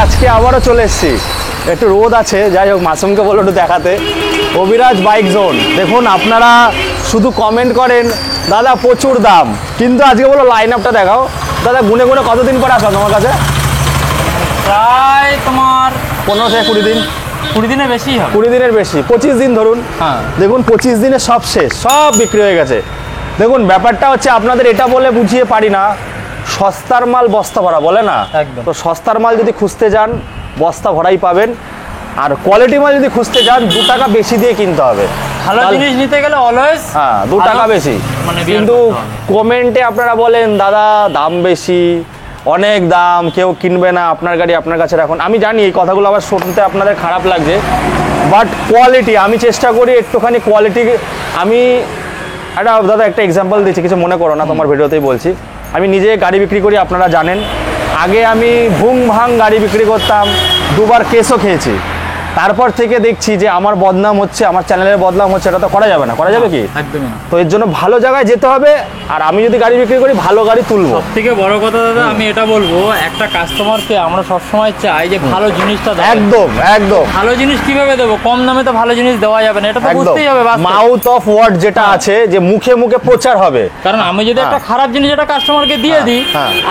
আজকে আবারও চলে এসেছি, একটু রোদ আছে, যাই হোক মাসুমকে বলো একটু দেখাতে। Abhiraj bike zone. দেখুন আপনারা শুধু কমেন্ট করেন দাদা প্রচুর দাম, কিন্তু আজকে বলো লাইন আপটা দেখাও। দাদা গুনে গুনে কতদিন পরে আসলাম তোমার কাছে? প্রায় তোমার 15 থেকে 20 দিন। 20 দিনের বেশি হবে। 20 দিনের বেশি, 25 দিন ধরুন। হ্যাঁ দেখুন 25 দিনে সব শেষ, সব বিক্রি হয়ে গেছে। দেখুন ব্যাপারটা হচ্ছে আপনাদের এটা বলে বুঝিয়ে পারি না, সস্তার মাল বস্তা ভরা বলে না, একদম। তো সস্তার মাল যদি খুঁজতে যান বস্তা ভরাই পাবেন, আর কোয়ালিটি মাল যদি খুঁজতে যান 2 টাকা বেশি দিয়ে কিনতে হবে। ভালো জিনিস নিতে গেলে অলওয়েজ হ্যাঁ 2 টাকা বেশি। মানে কিন্তু কমেন্টে আপনারা বলেন দাদা দাম বেশি, অনেক দাম, কেউ কিনবে না, আপনার গাড়ি আপনার কাছে রাখুন। আমি জানি এই কথাগুলো আবার শুনতে আপনাদের খারাপ লাগছে, বাট কোয়ালিটি আমি চেষ্টা করি একটুখানি কোয়ালিটি। আমি দাদা একটা এক্সাম্পল দিচ্ছি, কিছু মনে করো না, তোমার ভিডিওতেই বলছি। আমি নিজে গাড়ি বিক্রি করি, আপনারা জানেন। আগে আমি ভুং ভাং গাড়ি বিক্রি করতাম, 2 বার কেসও খেয়েছি। তারপর থেকে দেখছি যে আমার বদনাম হচ্ছে, আমার চ্যানেলের বদনাম হচ্ছে, এটা তো করা যাবে না। করা যাবে কি? একদমই না। তো এর জন্য ভালো জায়গায় যেতে হবে, আর আমি যদি গাড়ি বিক্রি করি ভালো গাড়ি তুলবো। সবথেকে বড় কথা দাদা আমি এটা বলবো, একটা কাস্টমারকে আমরা সবসময় চাই যে ভালো জিনিসটা দেবো। একদম একদম। ভালো জিনিস কিভাবে দেবো? কম দামে তো ভালো জিনিস দেওয়া যাবে না, এটা তো বুঝতেই হবে। মাউথ অফ ওয়ার্ড যেটা আছে, যে মুখে মুখে প্রচার হবে। কারণ আমি যদি একটা খারাপ জিনিস একটা কাস্টমারকে দিয়ে দিই,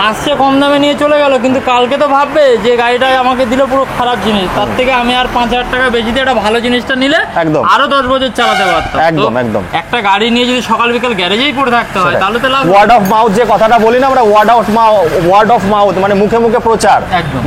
আসছে কম দামে নিয়ে চলে গেল, কিন্তু কালকে তো ভাববে যে গাড়িটা আমাকে দিল পুরো খারাপ জিনিস, তার থেকে আমি আর 5,000 টাকা বেশি দিয়ে একটা ভালো জিনিসটা নিলে একদম আরো 10 বছর চালাতে পারতাম। একদম একদম। একটা গাড়ি নিয়ে যদি সকাল বিকাল গ্যারেজেই পড়ে থাকতে হয় তাহলে তো লাভ। ওয়ার্ড অফ মাউথ যে কথাটা বলি না আমরা, ওয়ার্ড অফ মাউথ মানে মুখে মুখে প্রচার।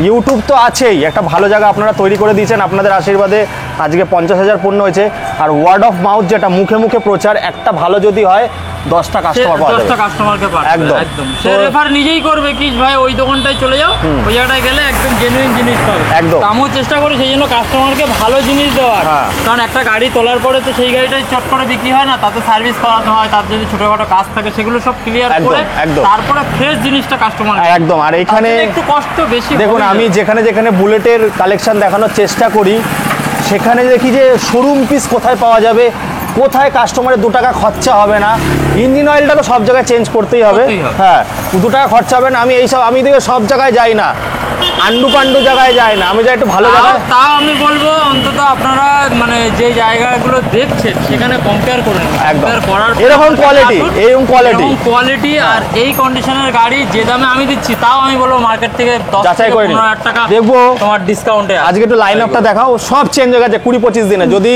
ইউটিউব তো আছেই, একটা ভালো জায়গা আপনারা তৈরি করে দিয়েছেন, আপনাদের আশীর্বাদে আজকে 50,000 পণ্য হয়েছে। আর ওয়ার্ড অফ মাউথ যেটা মুখে মুখে প্রচার, একটা ভালো যদি হয় 10টা কাস্টমার পাওয়া যাবে। 10টা কাস্টমারকে পাবে একদম একদম। সে রেফার নিজেই করবে কি ভাই ওই দোকানটায় চলে যাও, ওই জায়গাটায় গেলে একদম জেনুইন জিনিস পাবে। একদম। আমিও চেষ্টা করি সেই জন্য কাস্টমারকে ভালো জিনিস দেওয়ার। কারণ একটা গাড়ি তোলার পরে তো সেই গাড়িটাই চট করে বিক্রি হয় না, তাতে সার্ভিস করাতে হয়, তার যদি ছোটখাটো কাজ থাকে সেগুলো সব ক্লিয়ার করে তারপরে ফ্রেশ জিনিসটা কাস্টমার একদম। আর এখানে একটু কষ্ট বেশি। দেখুন আমি যেখানে যেখানে বুলেটের কালেকশন দেখানোর চেষ্টা করি, সেখানে দেখি যে শোরুম পিস কোথায় পাওয়া যাবে, কোথায় কাস্টমারের 2 টাকা খরচা হবে না। ইঞ্জিন অয়েলটা তো সব জায়গায় চেঞ্জ করতেই হবে, হ্যাঁ 2 টাকা খরচা হবে না। আমি দেখে সব জায়গায় যাই না, আন্ডু পান্ডু জায়গায় যায় না, আমি যাই একটু ভালো জায়গায়। তাও আমি বলবো অন্তত আপনারা মানে যে জায়গাগুলো দেখছেন সেখানে কম্পেয়ার করুন, কম্পেয়ার করার এরকম কোয়ালিটি আর এই কন্ডিশনের গাড়ি যে দামে আমি দিচ্ছি, তাও আমি বলবো মার্কেট থেকে 10 থেকে 15,000 টাকা দেখবো তোমার ডিসকাউন্টে। আজকে একটু লাইন আপটা দেখাও, সব চেঞ্জ হয়ে গেছে 20-25 দিনে। যদি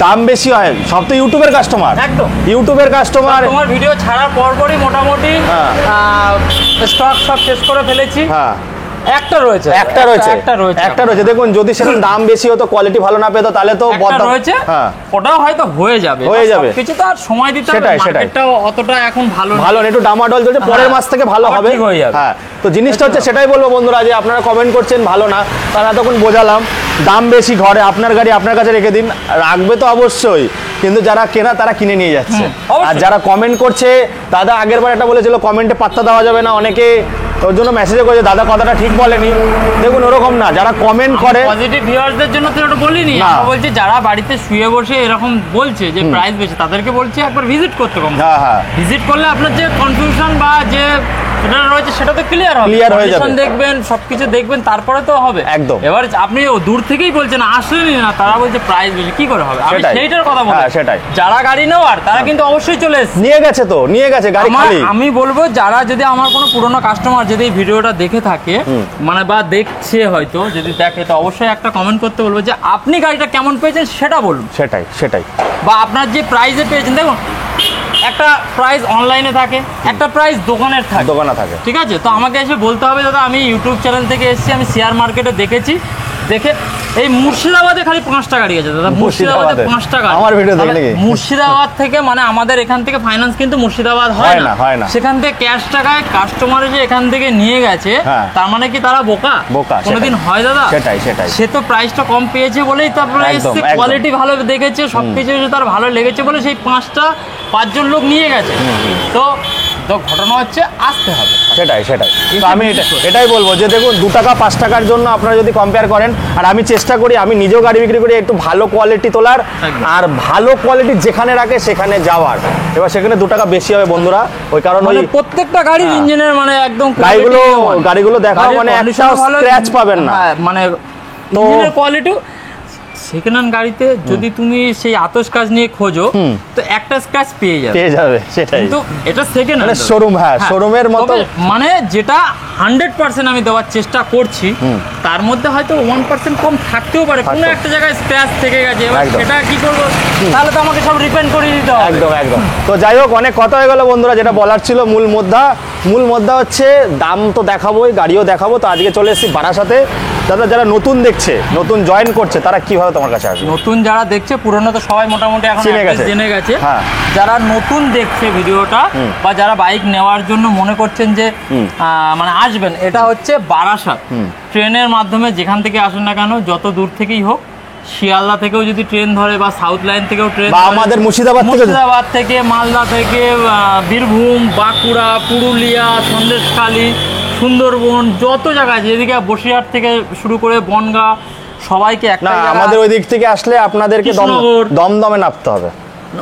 দাম বেশি হয়, সব তো ইউটিউবের কাস্টমার, একদম ইউটিউবের কাস্টমার। তোমার ভিডিও ছাড়ার পরপরই মোটামুটি স্টক সব শেষ করে ফেলেছি। হ্যাঁ একটা রয়েছে। দেখুন যদি সেরকম দাম বেশি হতো, কোয়ালিটি ভালো না পেতো, তাহলে তো রয়েছে, ওটাও হয়তো হয়ে যাবে কিছু, তো আর সময় দিতে হবে। মার্কেটটাও অতটা এখন ভালো না, একটু ডামাডোল চলছে, পরের মাস থেকে ভালো হবে। হ্যাঁ তো জিনিসটা হচ্ছে সেটাই বলবো বন্ধুরা, যে আপনারা কমেন্ট করছেন ভালো না, তাহলে এতক্ষণ বোঝালাম দাম বেশি, ঘরে আপনার গাড়ি আপনার কাছে রেখে দিন, রাখবে তো অবশ্যই, কিন্তু যারা কেনা তারা কিনে নিয়ে যাচ্ছে। আর যারা কমেন্ট করছে, দাদা আগের বার একটা বলেছিল কমেন্টে পাত্তা দেওয়া যাবে না, অনেকে ওর জন্য মেসেজে করেছে দাদা কথাটা ঠিক বলেনি। দেখুন ওরকম না, যারা কমেন্ট করে পজিটিভ ভিউয়ারদের জন্য তো ওটা বলিনি, আমি বলছি যারা বাড়িতে শুয়ে বসে এরকম বলছে যে প্রাইস বেশি, তাদেরকে বলছি একবার ভিজিট করতে কম। ভিজিট করলে আপনার যে কনফিউশন বা যে সেটা রয়েছে সেটা তো ক্লিয়ার হয়ে যাবে, দেখবেন সবকিছু দেখবেন, তারপরে তো হবে একদম। এবার আপনি দূর থেকেই বলছেন আসলেনই না, তারা বলছে প্রাইস বেশি, কি করে হবে? আমি সেইটার কথা বলছি। সেটাই, যারা গাড়ি নেওয়ার তারা কিন্তু অবশ্যই চলে এসেছে, নিয়ে গেছে গাড়ি খালি। আমি বলবো যারা যদি আমার কোনো পুরনো কাস্টমার যদি এই ভিডিওটা দেখে থাকে, মানে বা দেখছে হয়তো, যদি দেখে তো অবশ্যই একটা কমেন্ট করতে বলবো যে আপনি গাড়িটা কেমন পেয়েছেন সেটা বলুন। সেটাই বা আপনার যে প্রাইসে পেয়েছেন, দেখুন একটা প্রাইস অনলাইনে থাকে, একটা প্রাইস দোকানে থাকে, ঠিক আছে? তো আমাকে এসে বলতে হবে দাদা আমি ইউটিউব চ্যানেল থেকে এসেছি, আমি শেয়ার মার্কেটে দেখেছি, দেখে এই মুর্শিদাবাদে খালি 5টা গাড়ি আছে দাদা, মুর্শিদাবাদে 5টা গাড়ি। আমার ভিডিও দেখলে মুর্শিদাবাদ থেকে, মানে আমাদের এখান থেকে ফাইন্যান্স কিন্তু মুর্শিদাবাদ হয় না, সেখান থেকে ক্যাশ টাকায় কাস্টমার যে এখান থেকে নিয়ে গেছে, তার মানে কি তারা বোকা? কোনোদিন হয় দাদা? সেটাই। সে তো প্রাইসটা কম পেয়েছে বলেই তারপরে এসছে, কোয়ালিটি ভালো দেখেছে, সবকিছু তার ভালো লেগেছে বলে সেই 5জন লোক নিয়ে গেছে। তো তো ঘটনা হচ্ছে আসতে হবে। সেটাই তো আমি এটাই বলবো যে দেখুন 2 টাকা 5 টাকার জন্য আপনারা যদি কম্পেয়ার করেন, আর আমি চেষ্টা করি, আমি নিজেও গাড়ি বিক্রি করি, একটু ভালো কোয়ালিটি তোলার আর ভালো কোয়ালিটি যেখানে রাখে সেখানে যাওয়ার। এবার সেখানে 2 টাকা বেশি হবে বন্ধুরা, ওই কারণ ওই প্রত্যেকটা গাড়ির ইঞ্জিনের মানে একদম গাড়িগুলো দেখাও মানে একটা স্ক্র্যাচ পাবেন না, মানে ইঞ্জিনের কোয়ালিটি। সেকেন্ড হ্যান্ড গাড়িতে যদি তুমি সেই আতশ কাজ নিয়ে খোঁজো তো একটা স্ক্র্যাচ পেয়ে যাবে, সেটাই। কিন্তু এটা সেকেন্ড হ্যান্ড শোরুম, হ্যাঁ শোরুমের মতো, মানে যেটা 100% আমি দেওয়ার চেষ্টা করছি, তার মধ্যে হয়তো 1% কম থাকতেও পারে, কোনো একটা জায়গায় স্ক্র্যাচ থেকে গেছে, এবার সেটা কি করবো, তাহলে তো আমাকে সব রিপেয়ার করে দিতে হবে। একদম। তো যাই হোক, অনেক কথা হয়ে গেল বন্ধুরা, যেটা বলার ছিল মূল মুদ্রা হচ্ছে দাম তো দেখাবোই, গাড়িও দেখাবো। তো আজকে চলে এসেছি বারাসাতে। দাদা, যারা নতুন দেখছে, নতুন জয়েন করছে, তারা কিভাবে তোমার কাছে আসবে? নতুন যারা দেখছে, পুরনো তো সবাই মোটামুটি এখন জেনে গেছে। যারা নতুন দেখছে ভিডিওটা বা যারা বাইক নেওয়ার জন্য মনে করছেন যে মানে আসবেন, এটা হচ্ছে বারাসাত। ট্রেনের মাধ্যমে যেখান থেকে আসেন না কেন, যত দূর থেকেই হোক, শিয়ালদা থেকেও যদি ট্রেন ধরে বা সাউথ লাইন থেকেও ট্রেন, বা আমাদের মুর্শিদাবাদ থেকে, মালদা থেকে, বীরভূম, বাঁকুড়া, পুরুলিয়া, সন্দেশখালী, সুন্দরবন, যত জায়গা আছে, এদিকে বসিরহাট থেকে শুরু করে বনগাঁ, সবাইকে একটা আমাদের ওই দিক থেকে আসলে আপনাদেরকে দমদমে নামতে হবে।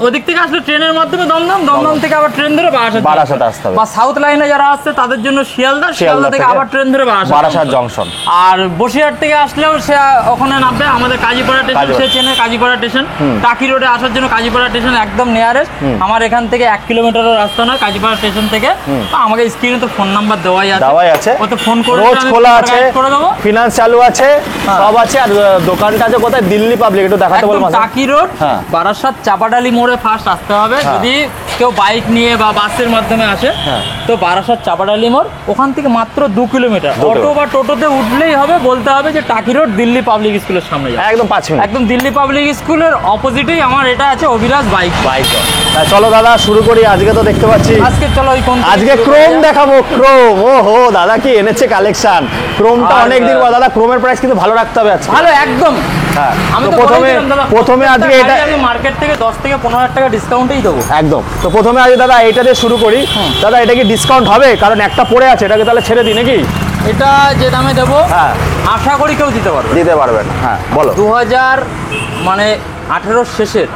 ওদিক থেকে আসলে ট্রেনের মাধ্যমে দমদম থেকে আবার ট্রেন ধরে বারাসাত আসতে হবে। বা সাউথ লাইনে যারা আসছে তাদের জন্য শিয়ালদা থেকে আবার ট্রেন ধরে বারাসাত জংশন। আর বসিরহাট থেকে আসলেও সে ওখানে নামবে আমাদের কাজীপাড়া স্টেশন, সে চেনে কাজীপাড়া স্টেশন। টাকি রোডে আসার জন্য কাজীপাড়া স্টেশন একদম নিয়ারেস্ট। আমার এখান থেকে 1 কিলোমিটারের রাস্তা নয় কাজীপাড়া স্টেশন থেকে। আমাকে স্ক্রিনে তো ফোন নাম্বার দেওয়াই আছে, ওতে ফোন করে রোজ খোলা আছে, ফিনান্স চালু আছে, সব আছে। আর দোকানটা আছে কোথায়? দিল্লি পাবলিক, একটু দেখাতে বলবো। টাকি রোড, বারাসাত চাপাডালি মোড়ে ফার্স্ট আসতে হবে। যদি কেউ বাইক নিয়ে বা বাসের মাধ্যমে আসে তো বারাসাত চাপাডালি মোড়, ওখান থেকে মাত্র 2 কিলোমিটার। অটো বা টোটোতে উঠলেই হবে, বলতে হবে যে টাকি রোড দিল্লি পাবলিক স্কুলের সামনে যাবে, একদম 5 মিনিট। একদম দিল্লি পাবলিক স্কুলের অপোজিটেই আমার এটা আছে অভিলাষ বাইক। চলো দাদা শুরু করি। আজকে তো দেখতে পাচ্ছি, আজকে চলো আজকে ক্রোম দেখাবো। ক্রোম, ওহো দাদা কি এনেছে কালেকশন! ক্রোমটা অনেকদিন পর দাদা, ক্রোমের প্রাইস কিন্তু ভালো রাখতে হবে আজকে। ভালো, একদম। আমি তো প্রথমে আজকে এটা আমি মার্কেট থেকে 10 থেকে 15,000 টাকা ডিসকাউন্টেই দেবো একদম। তো প্রথমে আজকে দাদা এইটা দিয়ে শুরু করি। দাদা এটা কি ডিসকাউন্ট হবে? কারণ একটা পড়ে আছে, এটাকে তাহলে ছেড়ে দিই নাকি? এটা যে দামে দেবো আশা করি কেউ দিতে পারবেন। হ্যাঁ বলো। 2018 শেষের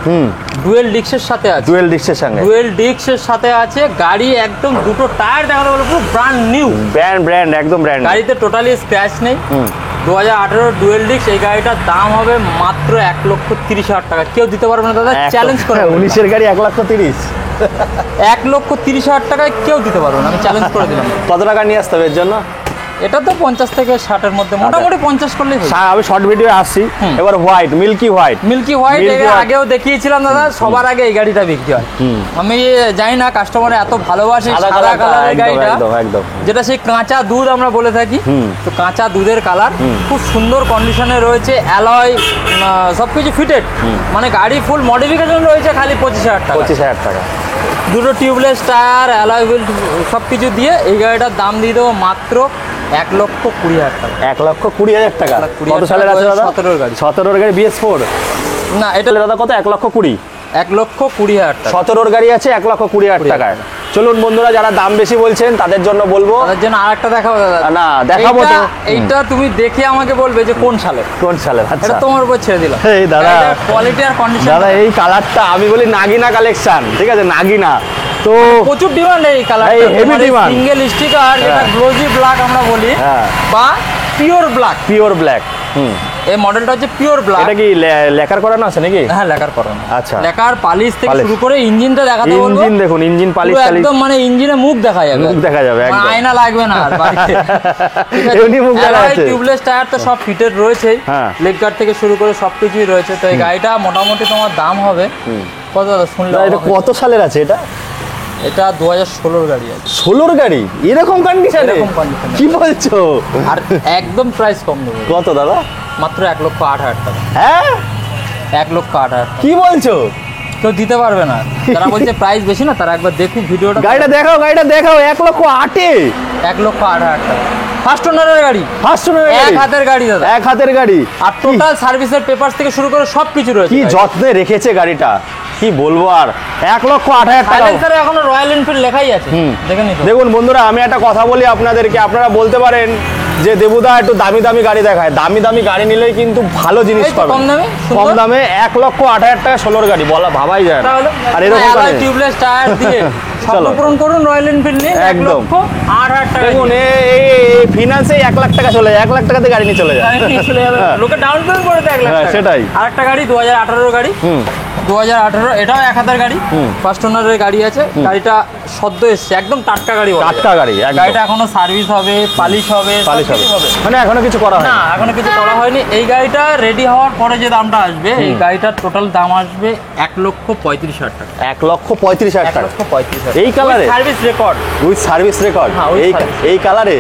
ডুয়েল ডিস্কের সাথে আছে, ডুয়েল ডিস্কের সাথে আছে গাড়ি, একদম দুটো টায়ার দেখাতে বলে পুরো ব্র্যান্ড নিউ, ব্র্যান্ড একদম ব্র্যান্ড। গাড়িতে টোটালি স্ক্র্যাচ নেই। 2018 ডুয়েল ডিস্ক, এই গাড়িটার দাম হবে মাত্র 1,30,000 টাকা। কেউ দিতে পারবে না দাদা, চ্যালেঞ্জ করে। 19-এর গাড়ি 1,30,000, 1,30,000 টাকায় কেউ দিতে পারবে না, আমি চ্যালেঞ্জ করে দিলাম। কত টাকা নিয়ে আসতে হবে এর জন্য? এটা তো 50 থেকে 60-এর মধ্যে, মোটামুটি 50 করলেই হবে। আমি শর্ট ভিডিও আসছি। এবার হোয়াইট, মিল্কি হোয়াইট আগেও দেখিয়েছিলাম দাদা, সবার আগে এই গাড়িটা বিক্রি হয়। আমি জানি না কাস্টমার এত ভালোবাসে সাদা কালারের গাড়িটা, যেটা সেই কাঁচা দুধ আমরা বলে থাকি। তো কাঁচা দুধের কালার, খুব সুন্দর কন্ডিশনে রয়েছে, অ্যালয় সবকিছু ফিটেড, মানে গাড়ি ফুল মডিফিকেশন রয়েছে, খালি 25,000 টাকা। দুটো টিউবলেস টায়ার, অ্যালয় হুইল সবকিছু দিয়ে এই গাড়িটার দাম দিয়ে দেবো মাত্র 1,20,000 টাকা। 1,20,000 টাকা। কত সালের আছে দাদা? 17-এর গাড়ি। 17-এর গাড়ি BS4 না, এটা দাদা কত? 1,20,000। 1,20,000 টাকা। 17-এর গাড়ি আছে 1,20,000 টাকায়। চলুন বন্ধুরা, যারা দাম বেশি বলছেন তাদের জন্য বলবো, তাদের জন্য আরেকটা দেখাবো দাদা। না দেখাবো তো, এইটা তুমি দেখে আমাকে বলবে যে কোন সালের। আচ্ছা, এটা তোমার উপর ছেড়ে দিলাম। এই দাদা কোয়ালিটি আর কন্ডিশন, দাদা এই কালারটা আমি বলি নাগিনা কালেকশন, ঠিক আছে? নাগিনা তো প্রচুর ডিমান্ড এই কালারটা, এই হেভি ডিমান্ড। সিঙ্গেল স্টিকার, যেটা গ্লোজি ব্ল্যাক আমরা বলি, বা পিওর ব্ল্যাক। এই মডেলটা হচ্ছে পিওর ব্ল্যাক। এটা কি লেকার করানো আছে নাকি? হ্যাঁ, লেকার করানো। আচ্ছা, লেকার পালিশ থেকে শুরু করে ইঞ্জিনটা দেখাতে বলবো। ইঞ্জিন দেখুন, ইঞ্জিন পালিশ একদম, মানে ইঞ্জিনে মুখ দেখা যাবে, একদম আয়না লাগবে না আর বাড়িতে। এমনি মুখ দেখা যাচ্ছে। টিউবলেস টায়ার তো সব ফিটেড রয়েছে, লেগ গার্ড থেকে শুরু করে সবকিছুই রয়েছে। তো এই গাড়িটা মোটামুটি তোমার দাম হবে কত দাদা শুনলে? এটা কত সালের আছে এটা? এটা 2016-এর গাড়ি আছে। 16-এর গাড়ি এরকম কন্ডিশনে? কি বলছো? আর একদম প্রাইস কম দেবো। কত দাদা? মাত্র 1,08,000 টাকা। হ্যাঁ, 1,08,000। কি বলছো? কেউ দিতে পারবে না, তারা বলছে প্রাইস বেশি না। তারা একবার দেখুক ভিডিওটা। গাড়িটা দেখাও, 1,08,000। 1,08,000 টাকা। ফার্স্ট ওনারের গাড়ি, এক হাতের গাড়ি দাদা, এক হাতের গাড়ি। আর টোটাল সার্ভিসের পেপারস থেকে শুরু করে সবকিছু রয়েছে। কি যত্নে রেখেছে গাড়িটা, কি বলবো আর, 1,08,000 টাকা। সাইলেন্সারে এখনো রয়্যাল এনফিল্ড লেখাই আছে, দেখে নিন। দেখুন বন্ধুরা, আমি একটা কথা বলি আপনাদেরকে, আপনারা বলতে পারেন যে দেবুদা একটু দামি দামি গাড়ি দেখায়, দামি দামি গাড়ি নিলেই কিন্তু ভালো জিনিস পাবেন কম দামে, কম দামে। 1,08,000 টাকা 16 গাড়ি বলা ভাবাই যায় না। আর এরকম টিউবলেস টায়ার দিয়ে স্বপ্ন পূরণ করুন, রয়্যাল এনফিল্ড নিন। একদম 1,08,000 টাকা দেখুন, এই ফিনান্সে 1 লাখ টাকা চলে যায়, 1 লাখ টাকাতে গাড়ি নিয়ে চলে যায়। লোকে ডাউন পেমেন্ট করে দেয় 1 লাখ টাকা। সেটাই। আরেকটা গাড়ি 2018 গাড়ি, 2018 এটাও 1,000 গাড়ি, ফার্স্ট ওনারের গাড়ি আছে। গাড়িটা সদ্য এসছে, একদম টাটকা গাড়ি, টাটকা গাড়ি। গাড়িটা এখনো সার্ভিস হবে, পালিশ হবে, মানে এখনো কিছু করা হয় না, এখনো কিছু করা হয়নি। এই গাড়িটা রেডি হওয়ার পরে যে দামটা আসবে, এই গাড়িটার টোটাল দাম আসবে 1,35,000 টাকা। 1,35,000 টাকা 1,35,000 এই কালারে, service record, with service record, এই কালারে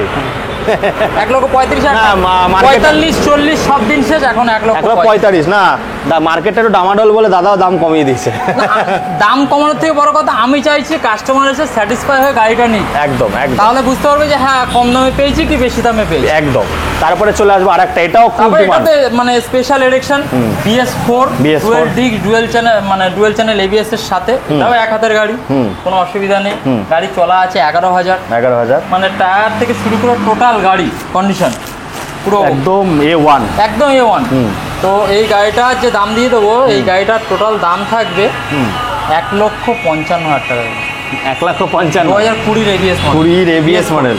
1,35,000 না, টাকা। 45, 40 সব দিন শেষ, এখন 1,45,000 না। মার্কেটটা একটু ডামাডোল বলে দাদাও দাম কমিয়ে দিচ্ছে। দাম কমানোর থেকে বড় কথা, আমি চাইছি কাস্টমার এসে স্যাটিসফাই হয়ে গাড়িটা নিই। একদম একদম, তাহলে বুঝতে পারবে যে হ্যাঁ কম দামে পেয়েছি কি বেশি দামে পেয়েছি। একদম। তারপরে চলে আসবো আরেকটা, এটাও খুব ডিমান্ড, মানে special addiction BS4 dual disk dual channel, মানে ডুয়াল চ্যানেল ABS এর সাথে। এটাও 1 হাতের গাড়ি, কোনো অসুবিধা নেই। গাড়ি চলা আছে 11,000। মানে টায়ার থেকে শুরু করে টোটাল গাড়ি কন্ডিশন পুরো একদম A1, একদম A1। তো এই গাড়িটার যে দাম দিয়ে দেবো, এই গাড়িটার টোটাল দাম থাকবে 1,55,000 টাকা। 1,55,000 2020 ABS মডেল, 20 ABS মডেল।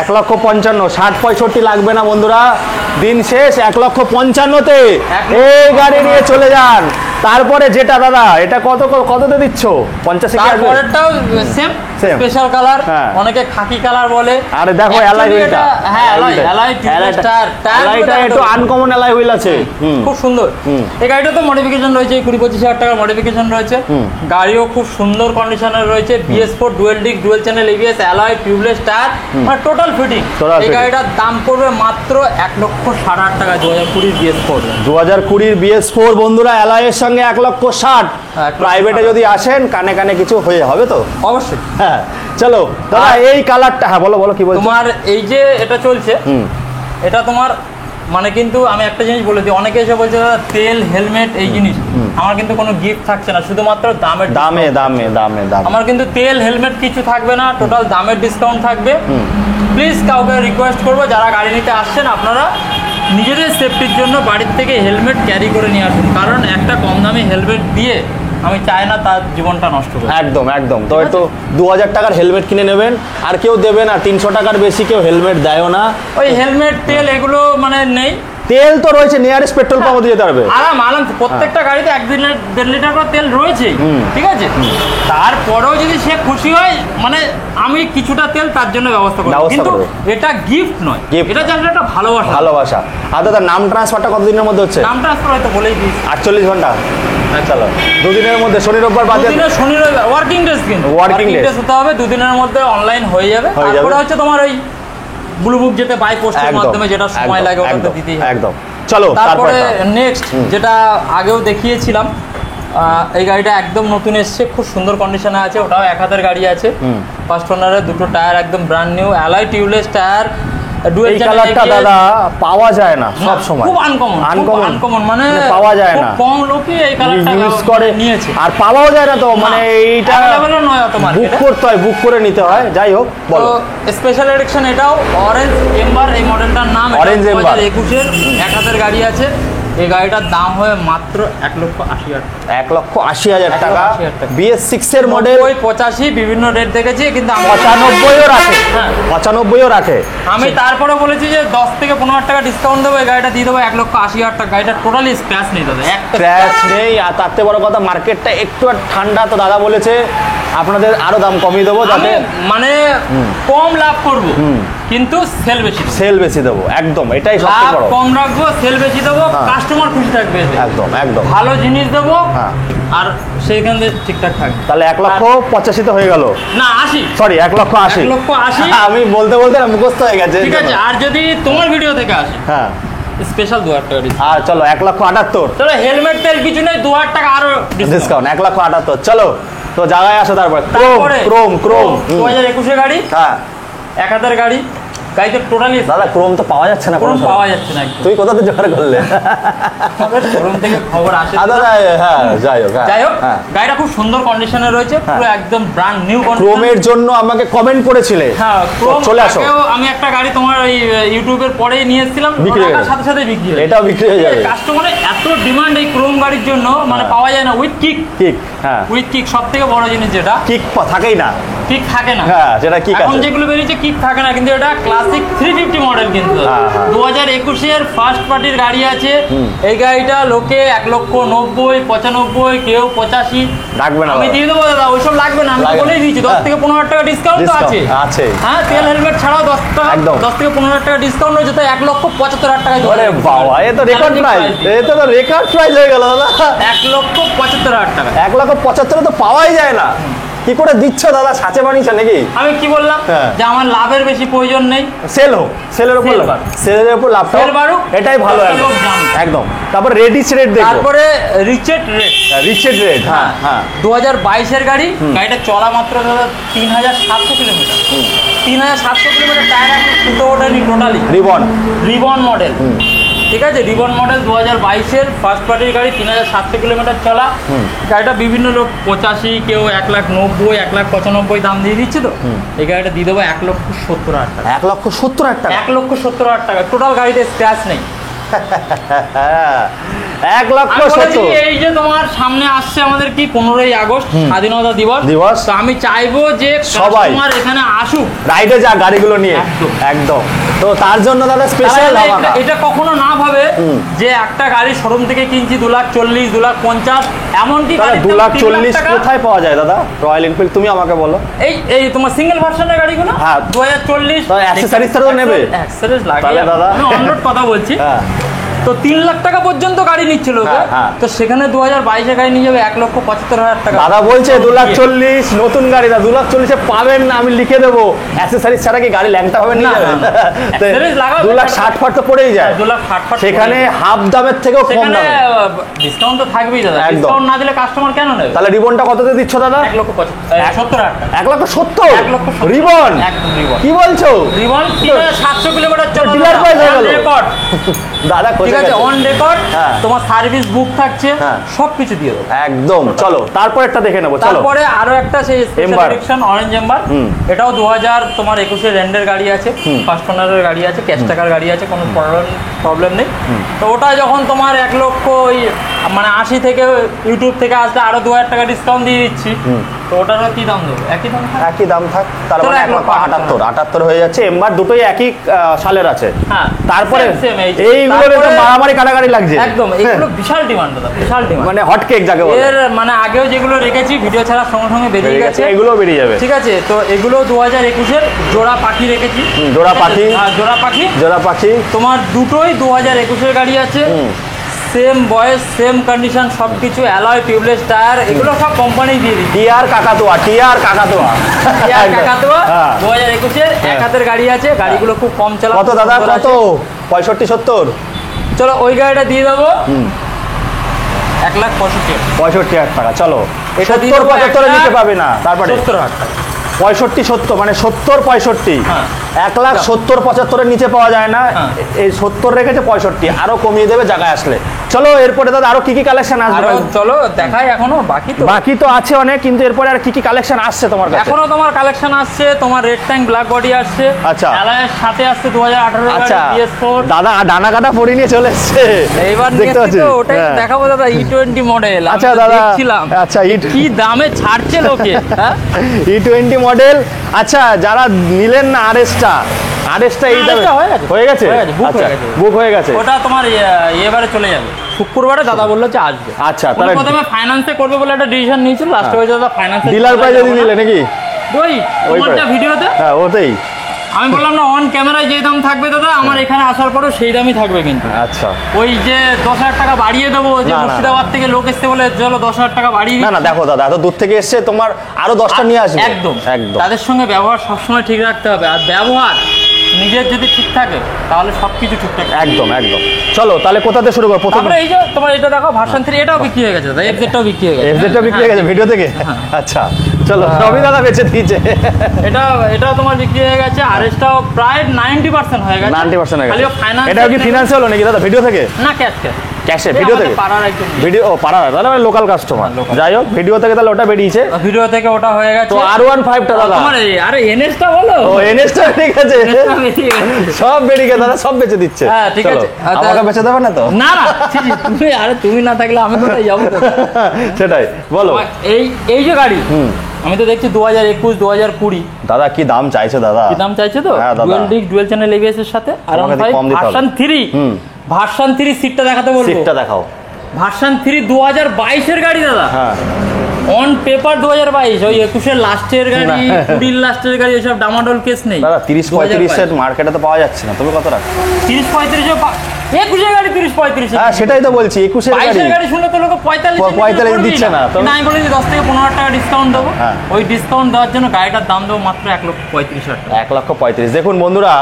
1,55,000, 60-65 লাগবে না বন্ধুরা, দিন শেষ 1,55,000-তে এই গাড়ি নিয়ে চলে যান। তারপরে যেটা দাদা, এটা কততে দিচ্ছ? 50 কি আসবে? পরেরটাও সেম স্পেশাল কালার, অনেকে খাকি কালার বলে। আরে দেখো অ্যালয় হুইলটা, হ্যাঁ অ্যালয় টিউবলেস টায়ার, টায়ারটা একটু আনকমন অ্যালয় হুইল আছে, খুব সুন্দর। এই গাড়িটা তো মডিফিকেশন রয়েছে, 20-25,000 টাকার মডিফিকেশন রয়েছে। গাড়িও খুব সুন্দর কন্ডিশনের রয়েছে, BS4 dual disk dual channel ABS alloy tubeless tyre, মানে টোটাল ফিটিং। এই গাড়িটার দাম পড়বে মাত্র 1,60,000 টাকা। 2020 BS4, 2020 BS4 বন্ধুরা, অ্যালয়ের সঙ্গে 1,60,000। প্রাইভেটে যদি আসেন কানে কানে কিছু হয়ে হবে তো অবশ্যই। হ্যাঁ চলো দাদা, এই কালারটা, হ্যাঁ বলো বলো কি বলছো? তোমার এই যে এটা চলছে, এটা তোমার মানে কিন্তু আমি একটা জিনিস বলে দিই, অনেকে এসে বলছে দাদা তেল হেলমেট এই জিনিস, আমার কিন্তু কোনো গিফট থাকছে না, শুধুমাত্র দামের দামে দামে দামে দাম। আমার কিন্তু তেল হেলমেট কিছু থাকবে না, টোটাল দামের ডিসকাউন্ট থাকবে। প্লিজ কাউকে রিকোয়েস্ট করবো, যারা গাড়ি নিতে আসছেন আপনারা নিজেদের সেফটির জন্য বাড়ির থেকে হেলমেট ক্যারি করে নিয়ে আসুন, কারণ একটা কম দামি হেলমেট দিয়ে আমি চাই না তার জীবনটা নষ্ট করে। একদম একদম। তো একটু 2,000 টাকার হেলমেট কিনে নেবেন, আর কেউ দেবে না 300 টাকার বেশি, কেউ হেলমেট দেয়ও না। ওই হেলমেট তেল এগুলো মানে নেই, তেল তো রয়েছে, নিয়ারেস্ট পেট্রোল পাম্পে যেতে পারবে আরাম। প্রত্যেকটা গাড়িতে 1-1.5 লিটার করে তেল রয়েছে, ঠিক আছে। তারপরেও যদি সে খুশি হয়, মানে আমি কিছুটা তেল তার জন্য ব্যবস্থা করব, কিন্তু এটা গিফট নয়, এটা জাস্ট একটা ভালোবাসা। ভালোবাসা। আর দাদা নাম ট্রান্সফারটা কতদিনের মধ্যে হচ্ছে? নাম ট্রান্সফার হয়তো বলেই দিয়েছি, 48 ঘন্টা। চলো 2 দিনের মধ্যে, শনি রোববার বাদে, শনি রবিবার ওয়ার্কিং ডেজ, কিন্তু ওয়ার্কিং ডেজ হতে হবে, 2 দিনের মধ্যে অনলাইন হয়ে যাবে। তারপরে হচ্ছে তোমার ওই ব্লু বুক যেতে বাই পোস্টের মাধ্যমে যেটা সময় লাগে ওটা তো দিতেই হবে। একদম। চলো তারপরে নেক্সট যেটা আগেও দেখিয়েছিলাম, এই গাড়িটা একদম নতুন এসছে, খুব সুন্দর কন্ডিশনে আছে, ওটাও 1 হাতের গাড়ি আছে। ফার্স্ট ওনারের, 2টো টায়ার একদম brand new alloy tubeless tyre. এই কালারটা দাদা পাওয়া যায় না সব সময়, খুব আনকমন, মানে পাওয়া যায় না, কম লোকই এই কালারটা ইউজ করে নিয়েছে, আর পাওয়াও যায় না। তো মানে এইটা বুক করতে হয়, বুক করে নিতে হয়। যাই হোক, বলো স্পেশাল এডিশন, এটাও অরেঞ্জ এম্বার এই মডেলটার নাম। অরেঞ্জ এম্বার 2021-এর 1 হাতের গাড়ি আছে। এই গাড়িটার দাম হয় মাত্র 1,80,000 টাকা। 1,80,000 টাকা। BS6 এর মডেল, 85 বিভিন্ন রেট দেখেছি, কিন্তু 95ও রাখে, 95ও রাখে। আমি তারপরে বলেছি যে 10 থেকে 15,000 টাকা ডিসকাউন্ট দেবো, এই গাড়িটা দিয়ে দেবো 1,80,000 টাকা। গাড়িটা টোটালি স্ক্র্যাচ নেই দাদা, স্ক্র্যাচ নেই। আর তার থেকে বড় কথা, মার্কেটটা একটু ঠান্ডা, তো দাদা বলেছে আপনাদের আরো দাম কমিয়ে দেবো, যাতে মানে কম লাভ করবো, কিন্তু সেল বেশি দেবো। একদম, এটাই সবচেয়ে বড়। কম রাখবো, সেল বেশি দেবো, কাস্টমার খুশি থাকবে, একদম একদম ভালো জিনিস দেবো, আর সেইখান থেকে ঠিকঠাক থাকবে। তাহলে 1,85,000 তো হয়ে গেল না, 80, সরি 1,80,000, 1,80,000 আমি বলতে বলতে মুখস্থ হয়ে গেছে। ঠিক আছে, আর যদি তোমার ভিডিও থেকে আসে, হ্যাঁ স্পেশাল 2,000 টাকা ডিসকাউন্ট। আর চলো 1,78,000, চলো হেলমেট তেল কিছু নেই, 2,000 টাকা আরো ডিসকাউন্ট, 1,78,000। চলো তো জায়গায় আসো। তারপরে ক্রোম 2021 গাড়ি, হ্যাঁ 1 হাতের গাড়ি, গাড়িতে টোটালি দাদা ক্রোম তো পাওয়া যাচ্ছে না, ক্রোম পাওয়া যাচ্ছে না একদম। তুই কোথা থেকে জোগাড় করলে? শোরুম থেকে খবর আসে। দাদা হ্যাঁ যাই হোক, যাই হোক গাড়িটা খুব সুন্দর কন্ডিশনে রয়েছে, পুরো একদম ব্র্যান্ড নিউ কন্ডিশন। ক্রোমের জন্য আমাকে কমেন্ট করেছিলে, হ্যাঁ ক্রোম চলে আসো। আমি একটা গাড়ি তোমার ওই ইউটিউবের পরেই নিয়ে এসেছিলাম, বিক্রি হয়ে গেছে, সাথে সাথে বিক্রি হয়ে এটাও বিক্রি হয়ে যাবে। কাস্টমারের এত ডিমান্ড এই ক্রোম গাড়ির জন্য, মানে পাওয়া যায় না উইথ কিক। কিক, হ্যাঁ উইথ কিক সবথেকে বড় জিনিস, যেটা কিক থাকেই না, কিক থাকে না। হ্যাঁ যেটা কিক এখন আছে, যেগুলো বেরিয়েছে কিক থাকে না, কিন্তু এটা ক্লাসিক 350 মডেল, কিন্তু 2021 ফার্স্ট পার্টির গাড়ি আছে। এই গাড়িটা লোকে 1,90,000, 95, কেউ 85 রাখবে না, আমি দিয়ে দেবো দাদা, ওইসব লাগবে না, আমি বলেই দিয়েছি 10 থেকে 15,000 টাকা ডিসকাউন্ট তো আছে। আছে হ্যাঁ তেল হেলমেট ছাড়াও 10 থেকে 15,000 টাকা ডিসকাউন্ট রয়েছে, তো 1,75,000 টাকায়। আরে বাবা, এ তো রেকর্ড প্রাইস, এ তো রেকর্ড প্রাইস হয়ে গেল দাদা। 1,75,000 টাকা, 1,75,000 তো পাওয়াই যায় না, কি করে দিচ্ছ দাদা? সাচে বানিয়েছে নাকি? আমি কি বললাম যে আমার লাভের বেশি প্রয়োজন নেই, সেল হোক, সেলের উপর লাভ, সেলের উপর লাভ, সেল বাড়ুক, এটাই ভালো একদম একদম। তারপর রেডিস রেট দেখো, তারপরে রিচেট রেট, রিচেট রেট, হ্যাঁ হ্যাঁ 2022 এর গাড়ি, গাড়িটা চলা মাত্র দাদা 3,700 কিলোমিটার, 3,700 কিলোমিটার, টায়ার একটু ফুটো ওঠেনি টোটালি, রিবন মডেল, ঠিক আছে, রিবন মডেল 2022 এর ফার্স্ট পার্টির গাড়ি, 3,700 কিলোমিটার চলা। গাড়িটা বিভিন্ন লোক 85, কেউ 1,90,000, 1,95,000 দাম দিয়ে দিচ্ছে, তো এই গাড়িটা দিয়ে দেবো 1,70,000 টাকা। 1,70,000 টাকা, 1,70,000 টাকা টোটাল, গাড়িতে স্ক্র্যাচ নেই। 1,70,000। এই যে তোমার সামনে আসছে আমাদের কি 15ই আগস্ট স্বাধীনতা দিবস, তো আমি চাইবো যে সবাই এখানে আসুক, রাইডে যা গাড়িগুলো নিয়ে, একদম। তো তার জন্য দাদা স্পেশাল এটা কখনো না ভাবে যে একটা গাড়ি শোরুম থেকে কিনছি 2,40,000, 2,50,000, এমনকি 2,40,000 কোথায় পাওয়া যায় দাদা রয়্যাল এনফিল্ড? তুমি আমাকে বলো। এই তোমার সিঙ্গেল ভার্সনের গাড়িগুলো 2,40,000, অ্যাকসেসরিজ তো নেবে, অ্যাকসেসরিজ লাগে দাদা, আমি অনরোড কথা বলছি। তো 3 লাখ টাকা পর্যন্ত গাড়ি নিচ্ছিল, তো সেখানে 2022 গাড়ি নিয়ে যাবে 1,75,000 টাকা। দাদা বলছে 2,40,000 নতুন গাড়ি, না 2,40,000 পাবেন না, আমি লিখে দেবো। অ্যাকসেসরিজ ছাড়া কি গাড়ি ল্যাংটা হবে? নিয়ে যাবেন 2,60,000 তো পড়েই যায়, 2,60,000 সেখানে হাফ দামের থেকেও কম দামে ডিসকাউন্ট তো থাকবেই দাদা, ডিসকাউন্ট না দিলে কাস্টমার কেন নেবে? তাহলে রিবনটা কততে দিচ্ছ দাদা? 1,70,000 টাকা। 1,70,000 রিবন? কি বলছো? রিবন 3,700 কিলোমিটার চলা, ডিলার প্রাইস হয়ে গেল রেকর্ড দাদা, ঠিক আছে, অন রেকর্ড, তোমার সার্ভিস বুক থাকছে, সবকিছু দিয়ে দেবো একদম। চলো তারপর একটা দেখে নেবো। তারপরে আরো একটা সেই স্পেশাল এডিশন অরেঞ্জ এম্বার, এটাও 2021 রেন্ডের গাড়ি আছে, ফার্স্ট ওনারের গাড়ি আছে, ক্যাশ টাকার গাড়ি আছে, কোনো প্রবলেম নেই। তো ওটা যখন তোমার 1,00,000 ওই মানে 80 থেকে ইউটিউব থেকে আসলে আরো 2,000 টাকা ডিসকাউন্ট দিয়ে দিচ্ছি, তো ওটারও কি দাম দেবো? একই দাম, একই দাম থাক, তার মানে 1,78,000 হয়ে যাচ্ছে। এম্বার দুটোই একই সালের আছে। তারপরে এইগুলো মারামারি কাটাকাটি লাগছে একদম, এগুলো বিশাল ডিমান্ড দাদা, বিশাল ডিমান্ড, মানে হট কেক যাকে বলে। এর মানে আগেও যেগুলো রেখেছি ভিডিও ছাড়ার সঙ্গে সঙ্গে বেরিয়ে গেছে, এগুলো বেরিয়ে যাবে, ঠিক আছে। তো এগুলো 2021 এর জোড়া পাখি রেখেছি, জোড়া পাখি, জোড়া পাখি তোমার দুটোই 2021 এর গাড়ি আছে, সেম বয়স, সেম কন্ডিশন, সবকিছু, অ্যালয়, টিউবলেস টায়ার, এগুলো সব কোম্পানি দিয়ে দিচ্ছে। টিআর কাকাতুয়া 2021 এর এক হাতের গাড়ি আছে, গাড়িগুলো খুব কম চালা। কত দাদা, কত? 65-70? চলো ওই গাড়িটা দিয়ে দেবো 1,65,000 টাকা। চলো, 70-75 নিতে পাবে না, তারপরে 70,000 টাকা, 65-70 মানে 70-65, 1,70-75 নিচে পাওয়া যায় না। এই 70 রেখেছে, 65 আরো কমিয়ে দেবে জায়গায় আসলে। চলো এরপরে দাদা আরো কি কি কালেকশন আসবে? চলো দেখাই, এখনো বাকি তো আছে অনেক, কিন্তু এরপরে আর কি কি কালেকশন আসছে তোমার কাছে? এখনো তোমার কালেকশন আসছে, তোমার রেড ট্যাঙ্ক ব্ল্যাক বডি আসছে, আচ্ছা অ্যালয়ের সাথে আসছে 2018 এর গাড়ি PS4। দাদা ডানা কাটা পরি নিয়ে চলে এসেছে, এইবার দেখতে পাচ্ছি, ওটাই দেখাবো দাদা। E20 মডেল, আচ্ছা দাদা দেখছিলাম, আচ্ছা কি দামে ছাড়ছে লোকে, E20 মডেল। আচ্ছা যারা নিলেন না আরএসটা এই দামে হয়ে গেছে, বুক হয়ে গেছে, ওটা তোমার এবারে চলে যাবে শুক্রবারে, দাদা বললো যে আসবে। আচ্ছা তাহলে প্রথমে ফাইন্যান্সে করবে বলে একটা ডিসিশন নিয়েছিল, লাস্টে হয়ে দাদা ফাইন্যান্স ডিলার প্রাইসে দিয়ে দিলে নাকি? ওই তোমারটা ভিডিওতে, হ্যাঁ ওতেই আমি বললাম না, অন ক্যামেরায় যে দাম থাকবে দাদা, আমার এখানে আসার পরেও সেই দামই থাকবে কিন্তু। আচ্ছা ওই যে 10,000 টাকা বাড়িয়ে দেবো, যে মুর্শিদাবাদ থেকে লোক এসছে বলে চলো 10,000 টাকা বাড়িয়ে, না দেখো দাদা এত দূর থেকে এসছে, তোমার আরো 10টা নিয়ে আসবে, একদম একদম। তাদের সঙ্গে ব্যবহার সবসময় ঠিক রাখতে হবে, আর ব্যবহার নিজের যদি ঠিক থাকে তাহলে সবকিছু ঠিকঠাক। একদম একদম। চলো তাহলে কোথাতে শুরু করব? প্রথমে এই যে তোমার এটা দেখো ভার্সন 3, এটাও বিক্রি হয়ে গেছে, এফজেডটাও বিক্রি হয়ে গেছে। এফজেডটাও বিক্রি হয়ে গেছে ভিডিও থেকে? আচ্ছা চলো, সবই দাদা বেঁচে দিয়েছে। এটাও তোমার বিক্রি হয়ে গেছে, আর এটাও প্রায় 90% হয়ে গেছে। 90% হয়ে খালি গেছে। ফাইনান্স। এটাও কি ফিনান্স হলো নাকি দাদা ভিডিও থেকে? না, ক্যাশ ক্যাশে ভিডিও থেকে? পাড়ার একদম ভিডিও, ও পাড়ার, তাহলে লোকাল কাস্টমার। যাই হোক, ভিডিও থেকে তাহলে ওটা বেরিয়েছে, ভিডিও থেকে ওটা হয়ে গেছে। তো R15 টা দাদা তোমার আরে এনএসটা বলো। ও এনএসটা ঠিক আছে, সব বেরিয়ে গেছে দাদা, সব বেচে দিচ্ছে। হ্যাঁ ঠিক আছে, আমাকে বেচে দেবে না তো? না না, তুমি না থাকলে আমি কোথায় যাবো? সেটাই বলো। এই যে গাড়ি আমি তো দেখছি 2021 2020। দাদা কি দাম চাইছে দাদা? কি দাম চাইছে তো? Dual disk dual channel ABS এর সাথে আর ভার্সন 3 সিটটা দেখাতে বলবো। সিটটা দেখাও। ভার্সন 3 2022 এর গাড়ি দাদা। হ্যাঁ অন পেপার 2022, ওই 21 এর লাস্টের গাড়ি 20 এর লাস্টের গাড়ি, এসব ডামাডোল কেস নেই দাদা। 30-35 এর মার্কেটে তো পাওয়া যাচ্ছে না, তুমি কত রাখো? 30-35 21 এর গাড়ি 30-35। হ্যাঁ সেটাই তো বলছি, 21 এর গাড়ি। 22 এর গাড়ি শুনলে তো লোক 45 দিচ্ছে না। না, আমি বলি 10 থেকে 15,000 টাকা ডিসকাউন্ট দেবো। ওই ডিসকাউন্ট দেওয়ার জন্য গাড়িটার দাম দেবো মাত্র 1,35,000 টাকা। 1,35,000। দেখুন বন্ধুরা,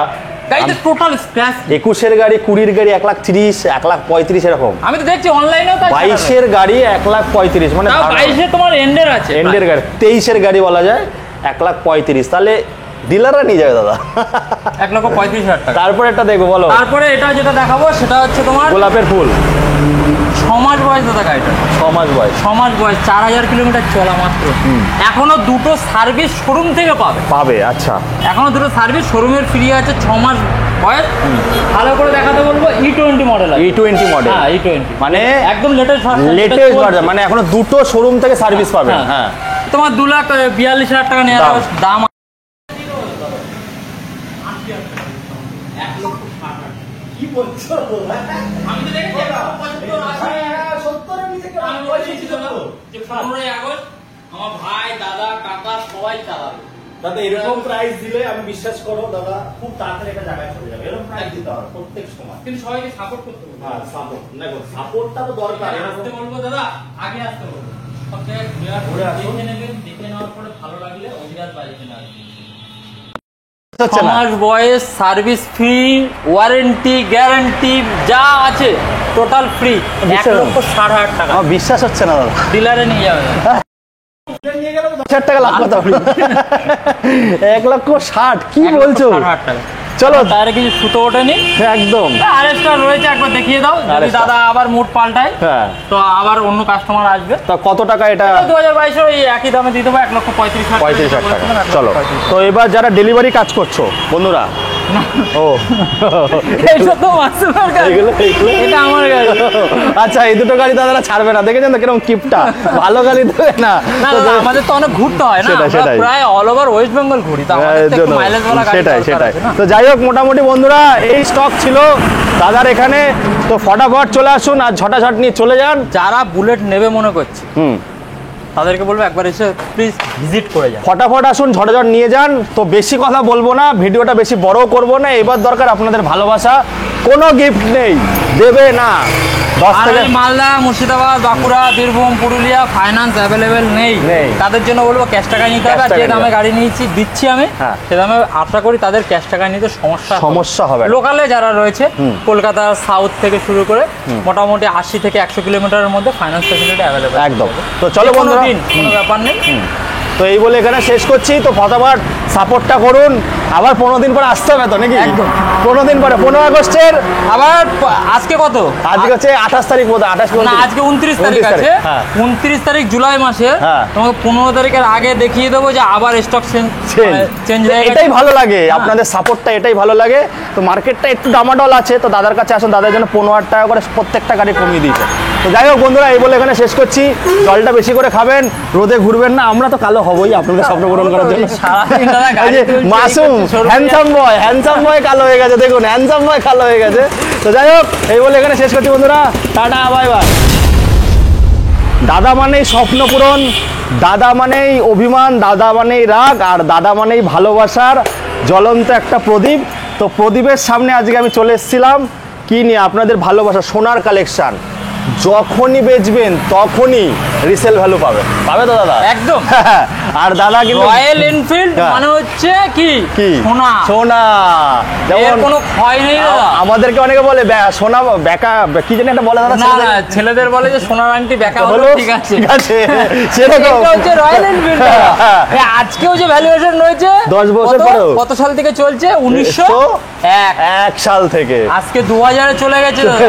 গাড়িতে টোটাল স্ক্র্যাচ। 21 এর গাড়ি 20 এর গাড়ি 1,30,000, 1,35,000 এরকম। আমি তো দেখছি অনলাইনেও তাই। 22 এর গাড়ি 1,35,000, মানে 22 এ তোমার এন্ডের আছে, এন্ডের গাড়ি। 23 এর গাড়ি বলা যায় 1,35,000, তাহলে ডিলাররা নিয়ে যাবে দাদা 1,35,000 টাকা। তারপরে এটা দেখবো, বলো। তারপরে এটা যেটা দেখাবো সেটা হচ্ছে তোমার গোলাপের ফুল। 6 মাস বয়স দাদা গাড়িটা। 6 মাস বয়স। 6 মাস বয়স, 4000 কিলোমিটার চলা মাত্র। এখনো দুটো সার্ভিস শোরুম থেকে পাবে। আচ্ছা, এখনো দুটো সার্ভিস শোরুমের ফ্রি আছে। 6 মাস বয়স। ভালো করে দেখাতে বলবো, E20 মডেল আছে। E20 model. হ্যাঁ E20 মানে একদম লেটেস্ট ভার্সন, মানে এখনো দুটো শোরুম থেকে সার্ভিস পাবে। হ্যাঁ তোমার 2,42,000 টাকা নেওয়ার দাম। কি বলছো? আমি তো দেখেছি 70 নিচে আমি বলেছি তো যে 15 আগস্ট আমার ভাই দাদা কাকা সবাই চালাবে দাদা। এরকম প্রাইস দিলে আমি বিশ্বাস করো দাদা, খুব তাড়াতাড়ি একটা জায়গায় চলে যাবে। এরকম প্রাইস দিতে হবে প্রত্যেক সময়, কিন্তু সবাইকে সাপোর্ট করতে হবে। হ্যাঁ সাপোর্ট, দেখো সাপোর্টটা তো দরকার। আসতে বলবো দাদা, আগে আসতে বলবো। সব জায়গায় দেখে নেবেন, দেখে নেওয়ার পরে ভালো লাগলে অভিরাজ বাইকে না। 6 মাস বয়স, সার্ভিস ফ্রি, ওয়ারেন্টি গ্যারান্টি যা আছে টোটাল ফ্রি। 1,60,000 টাকা। আমার বিশ্বাস হচ্ছে না দাদা। ডিলারে নিয়ে যাবে, নিয়ে গেলে 10,000 টাকা লাভ করতে হবে। 1,60,000 কি বলছো? 1,60,000 টাকা। চলো, তার কিছু সুতো ওঠেনি একদম। আরেকটা রয়েছে, একবার দেখিয়ে দাও। যদি দাদা আবার মুড পাল্টায় তো আবার অন্য কাস্টমার আসবে। তো কত টাকা এটা? 2022 ওই একই দামে দিয়ে দেবো, 1,35,000 টাকা। চলো, তো এবার যারা ডেলিভারি কাজ করছো বন্ধুরা, ও এইটা তো মাসুমের গাড়ি, এটা আমার গাড়ি। আচ্ছা, এই দুটো গাড়ি দাদারা ছাড়বে না, দেখেছেন তো কিরকম কিপটা, ভালো গাড়ি দেবে না। আমাদের তো অনেক ঘুরতে হয় না, প্রায় অল ওভার ওয়েস্ট বেঙ্গল ঘুরি, তো মাইলেজ ওয়ালা গাড়ি। সেটাই। তো যাই হোক, মোটামুটি বন্ধুরা এই স্টক ছিল দাদার এখানে। তো ফটাফট চলে আসুন আর ঝটাঝট নিয়ে চলে যান। যারা বুলেট নেবে মনে করছে তাদেরকে বলবো একবার এসে প্লিজ ভিজিট করে যান। ফটাফট আসুন, ঝটাঝট নিয়ে যান। তো বেশি কথা বলবো না, ভিডিওটা বেশি বড় করব না। এবার দরকার আপনাদের ভালোবাসা, কোনো গিফট নেই, দেবে না। 10 থেকে মালদা, মুর্শিদাবাদ, বাঁকুড়া, বীরভূম, পুরুলিয়া ফাইন্যান্স অ্যাভেলেবেল নেই। তাদের জন্য বলবো ক্যাশ টাকায় নিতে হবে। যে দামে গাড়ি দিচ্ছি আমি, সে দামে আশা করি তাদের ক্যাশ টাকায় নিতে সমস্যা হবে। লোকালে যারা রয়েছে কলকাতা সাউথ থেকে শুরু করে মোটামুটি 80 থেকে 100 কিলোমিটারের মধ্যে ফাইন্যান্স ফ্যাসিলিটি অ্যাভেলেবেল। একদম। তো চলো বন্ধুরা, কোনো ব্যাপার নেই। তো এই বলে এখানে শেষ করছি। তো ফটাফট সাপোর্টটা করুন। আবার 15 দিন পরে আসতে হবে তো নাকি? একদম 15 দিন পরে, 15 আগস্টের। আবার আজকে কত? আজকে হচ্ছে 28 তারিখ বোধ হয়। 28 না, আজকে 29 তারিখ আছে। 29 তারিখ জুলাই মাসে। তোমাকে 15 তারিখের আগে দেখিয়ে দেবো যে আবার স্টক চেঞ্জ হয়ে গেছে। এটাই ভালো লাগে, আপনাদের সাপোর্টটা এটাই ভালো লাগে। তো মার্কেটটা একটু ডামাডল আছে, তো দাদার কাছে আসুন, দাদার জন্য 15,000 টাকা করে প্রত্যেকটা গাড়ি কমিয়ে দিয়েছে। তো যাই হোক বন্ধুরা, এই বলে এখানে শেষ করছি। জলটা বেশি করে খাবেন, রোদে ঘুরবেন না। আমরা তো কালো হবই আপনাদের স্বপ্ন পূরণ করার জন্য। মাসুম হ্যান্ডসাম বয় কালো হয়ে গেছে, দেখুন হ্যান্ডসাম বয় কালো হয়ে গেছে। তো যাই হোক, এই বলে এখানে শেষ করছি বন্ধুরা। Tata, bye bye. দাদা মানেই স্বপ্ন পূরণ, দাদা মানেই অভিমান, দাদা মানেই রাগ, আর দাদা মানেই ভালোবাসার জ্বলন্ত একটা প্রদীপ। তো প্রদীপের সামনে আজকে আমি চলে এসেছিলাম কি নিয়ে? আপনাদের ভালোবাসা, সোনার কালেকশন। যখনই বেচবেন তখনই রিসেল ভ্যালু পাবে তো দাদা? একদম। আর দাদা কিন্তু রয়্যাল এনফিল্ড হ্যাঁ। মানে হচ্ছে কি কি সোনা, সোনা এর যেমন কোনো ক্ষয় নেই দাদা। আমাদেরকে অনেকে বলে সোনা বেকা কি জানি একটা বলে দাদা না না, ছেলেদের বলে যে সোনার আংটি বেকা হলো, হলো, ঠিক আছে, ঠিক আছে সেরকম এটা হচ্ছে রয়্যাল এনফিল্ড। আজকেও যে ভ্যালুয়েশন রয়েছে 10 বছর কত- পরেও। কত সাল থেকে চলছে? 1901। 1 সাল থেকে আজকে 2000 চলে গেছে দাদা।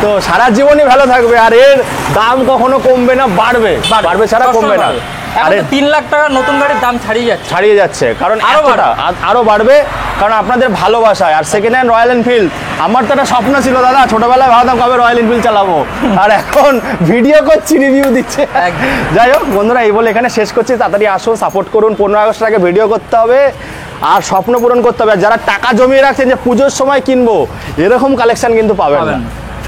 তো সারা জীবনই ভালো থাকবে আর এর দাম কখনো কমবে না, বাড়বে বাড়বে ছাড়া কমবে না। এখন আরে তো 3 লাখ টাকা নতুন গাড়ির দাম ছাড়িয়ে যাচ্ছে। ছাড়িয়ে যাচ্ছে কারণ আরো এতটা আরো বাড়বে কারণ আপনাদের ভালোবাসায়। আর সেকেন্ড হ্যান্ড রয়্যাল এনফিল্ড আমার তো একটা স্বপ্ন ছিল দাদা, ছোটবেলায় ভাবতাম কবে রয়্যাল এনফিল্ড চালাবো, আর এখন ভিডিও করছি, রিভিউ দিচ্ছে। একদম। যাই হোক বন্ধুরা, এই বলে এখানে শেষ করছি। তাড়াতাড়ি আসুন, সাপোর্ট করুন। 15 আগস্টের আগে ভিডিও করতে হবে আর স্বপ্ন পূরণ করতে হবে। আর যারা টাকা জমিয়ে রাখছেন যে পুজোর সময় কিনবো, এরকম কালেকশন কিন্তু পাবেন না,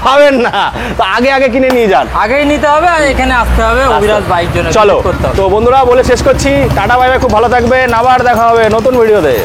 পাবেন না। তো আগে আগে কিনে নিয়ে যান, আগেই নিতে হবে আর এখানে আসতে হবে অভিরাজ বাইক জন্য চলো। করতে হবে। তো বন্ধুরা বলে শেষ করছি, টাটা বাই বাই, খুব ভালো থাকবেন, আবার দেখা হবে নতুন ভিডিওতে।